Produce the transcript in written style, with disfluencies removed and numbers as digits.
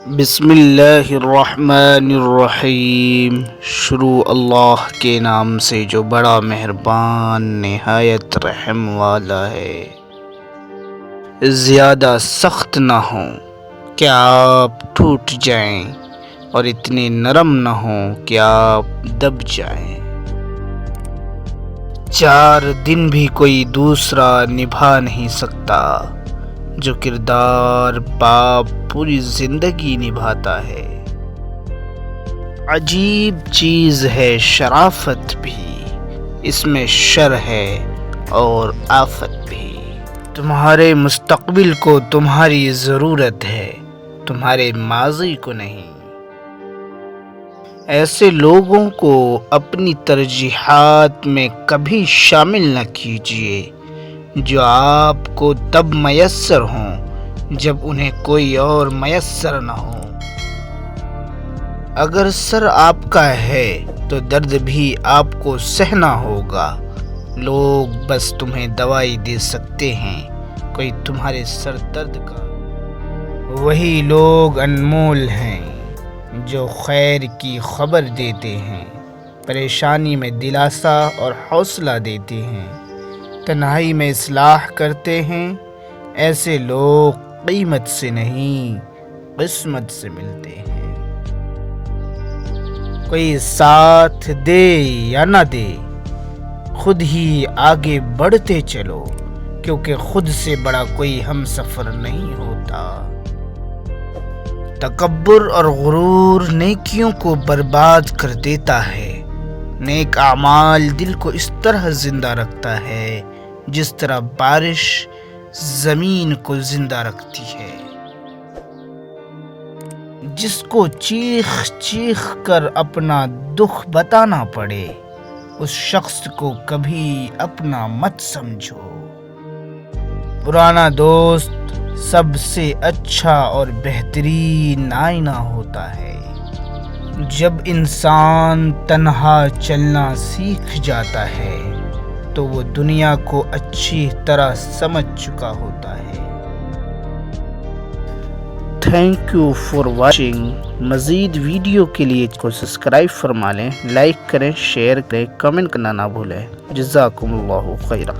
بسم اللہ الرحمن الرحیم۔ شروع اللہ کے نام سے جو بڑا مہربان نہایت رحم والا ہے۔ زیادہ سخت نہ ہوں کہ آپ ٹوٹ جائیں اور اتنے نرم نہ ہوں کہ آپ دب جائیں۔ 4 دن بھی کوئی دوسرا نبھا نہیں سکتا جو کردار باپ پوری زندگی نبھاتا ہے۔ عجیب چیز ہے شرافت بھی، اس میں شر ہے اور آفت بھی۔ تمہارے مستقبل کو تمہاری ضرورت ہے، تمہارے ماضی کو نہیں۔ ایسے لوگوں کو اپنی ترجیحات میں کبھی شامل نہ کیجیے جو آپ کو تب میسر ہوں جب انہیں کوئی اور میسر نہ ہو۔ اگر سر آپ کا ہے تو درد بھی آپ کو سہنا ہوگا۔ لوگ بس تمہیں دوائی دے سکتے ہیں، کوئی تمہارے سر درد کا۔ وہی لوگ انمول ہیں جو خیر کی خبر دیتے ہیں، پریشانی میں دلاسا اور حوصلہ دیتے ہیں، تنہائی میں اصلاح کرتے ہیں۔ ایسے لوگ قیمت سے نہیں قسمت سے ملتے ہیں۔ کوئی ساتھ دے یا نہ دے، خود ہی آگے بڑھتے چلو، کیونکہ خود سے بڑا کوئی ہم سفر نہیں ہوتا۔ تکبر اور غرور نیکیوں کو برباد کر دیتا ہے۔ نیک اعمال دل کو اس طرح زندہ رکھتا ہے جس طرح بارش زمین کو زندہ رکھتی ہے۔ جس کو چیخ چیخ کر اپنا دکھ بتانا پڑے، اس شخص کو کبھی اپنا مت سمجھو۔ پرانا دوست سب سے اچھا اور بہترین آئینہ ہوتا ہے۔ جب انسان تنہا چلنا سیکھ جاتا ہے تو وہ دنیا کو اچھی طرح سمجھ چکا ہوتا ہے۔ Thank you for watching. مزید ویڈیو کے لیے کو سبسکرائب فرما لیں، لائک کریں، شیئر کریں، کمنٹ کرنا نہ بھولیں۔ جزاکم اللہ خیرا۔